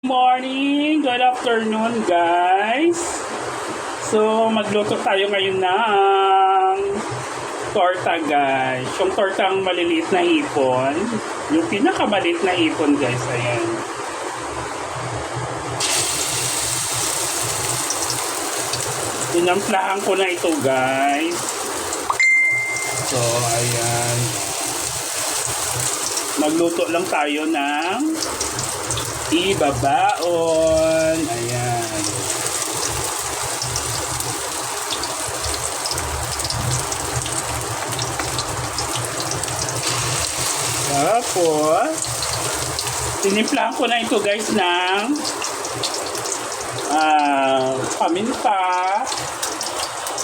Morning! Good afternoon, guys! So, magluto tayo ngayon ng torta, guys. Yung tortang maliliit na hipon. Yung pinakamaliit na hipon, guys. Ayan. Tinamplahan ko na ito, guys. So, ayan. Magluto lang tayo ng ibabaon. Ayan. Tapos, tinimplahan ko na ito, guys, ng paminta,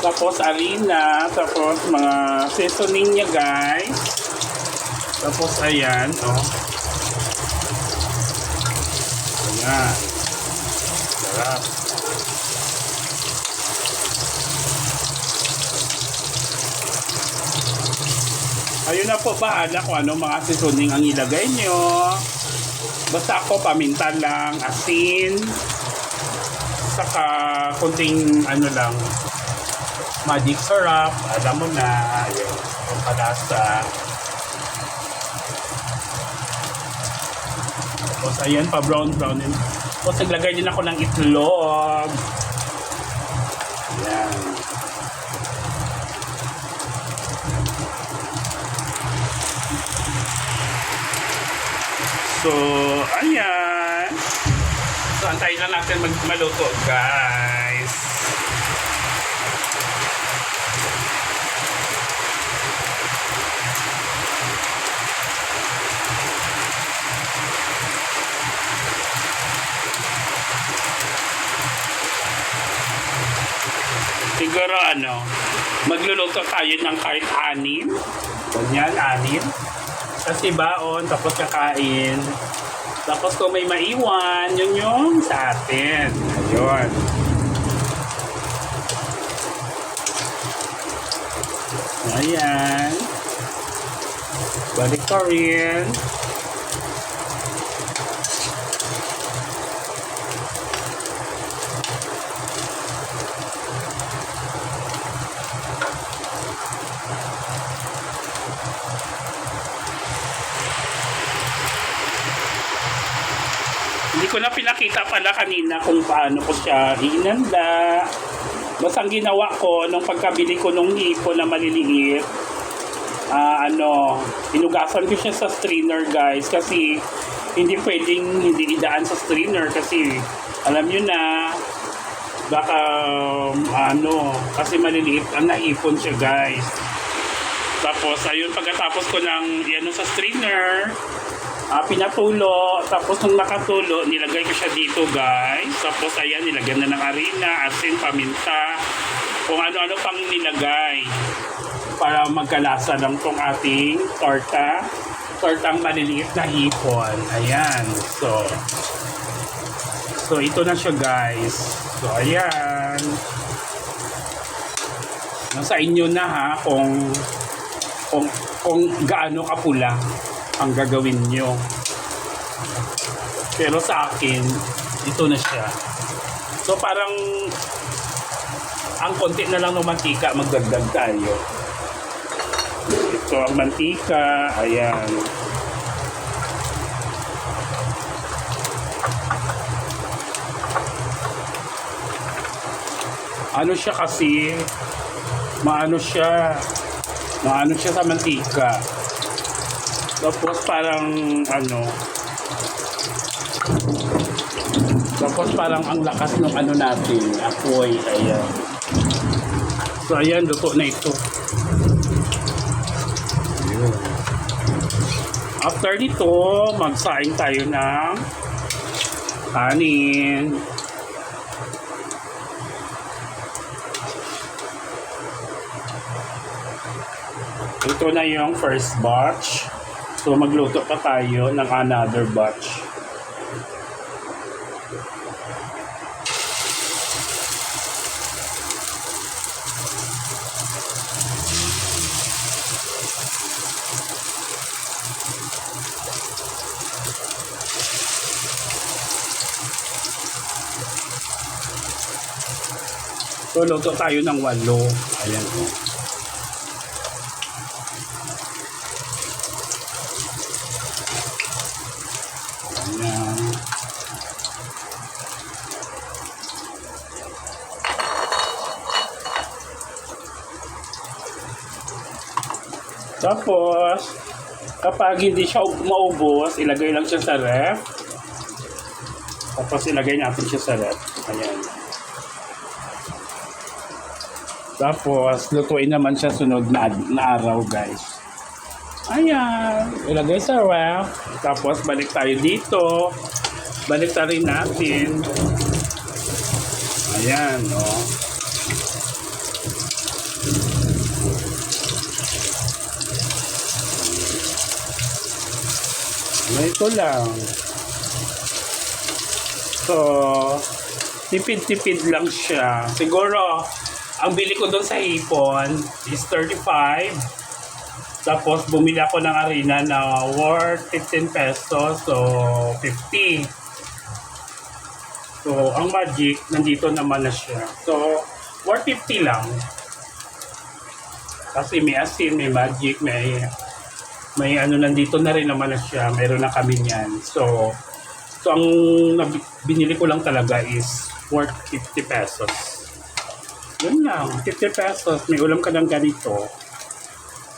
tapos harina, tapos mga seasoning niya, guys. Tapos, ayan, oh. Ayan. Sarap. Ayun na po, bahala kung ano mga seasoning ang ilagay nyo. Basta ako, paminta lang, asin, saka kunting ano lang, magic syrup, alam mo na, ayun, yung palasa. Tapos ayan, pa-brown. Tapos naglagay din ako ng itlog. Ayan. So, ayan. So, antayin lang natin maluto, guys. Siguro magluluto tayo ng kahit 6. Ganyan, 6. Kasi baon, tapos kakain. Tapos kung may maiwan, yun yung sa atin. Ayun. Ayan. Balik ko rin. Hindi ko na pinakita pala kanina kung paano ko siya inanda. Basta ang ginawa ko nung pagkabili ko nung hipon na maliliit, inugasan ko siya sa strainer, guys, kasi hindi pwedeng hindi idaan sa strainer kasi alam nyo na baka kasi maliliit ang naipon siya, guys. Tapos ayun, pagkatapos ko ng sa strainer, pinatulo, tapos nung nakatulo, nilagay ko siya dito, guys. Tapos ayan, nilagyan na ng harina, asin, paminta, kung ano-ano pang nilagay para magkalasa lang tong ating tortang maliliit na hipon. Ayan. So ito na siya, guys. So ayan, nasa inyo na ha kung gaano kapula ang gagawin nyo. Pero sa akin, ito na siya. So parang ang konti na lang ng mantika, magdagdag tayo. Ito ang mantika. Ayan. Ano siya kasi, maano siya sa mantika. Tapos parang ang lakas ng natin, apoy. Ayan. So ayan, luto na ito. Ayan. After nito, magsaing tayo ng kanin. Ito na yung first batch. So magluto pa tayo ng another batch. So, luto tayo ng 8. Ayan o. Ayan. Tapos, kapag hindi siya maubos, ilagay lang siya sa ref. Tapos ilagay natin siya sa ref. Ayan. Tapos, lutuin naman siya sunod na araw, guys. Ayan. Ilagay sa ref. Tapos, balik tayo dito. Balik tayo natin. Ayan, no. Ito lang. So, tipid-tipid lang siya. Siguro, ang bili ko doon sa Ipon is 35. Tapos, bumili ako ng harina na worth 15 pesos. So, 50. So, ang magic, nandito naman na siya. So, worth 50 lang. Kasi may asin, may magic, may ano nandito na rin naman na siya. Meron na kami niyan. So ang binili ko lang talaga is worth 50 pesos. Yun lang, 50 pesos. May ulam ka ng ganito.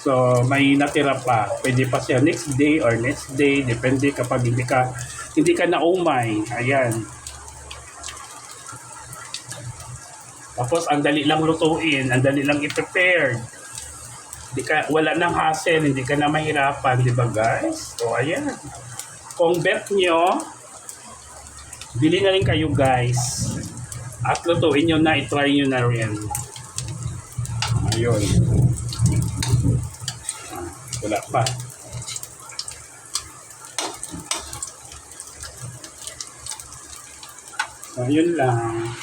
So may natira pa. Pwede pa siya next day or next day. Depende kapag hindi ka na umay. Ayan. Tapos ang dali lang lutuin. Ang dali lang i-prepare. Wala nang hassle, hindi ka na mahirapan, di ba guys? So ayan. Kung bet nyo, bili na rin kayo guys. At lutuin nyo na, itry nyo na rin. Ayun. Wala pa. So yun lang.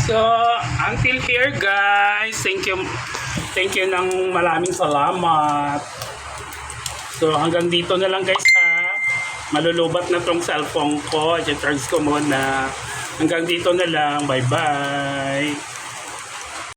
So, until here guys, thank you ng maraming salamat. So, hanggang dito na lang guys ha. Malulubat na tong cellphone ko. I-charge ko muna. Hanggang dito na lang. Bye-bye.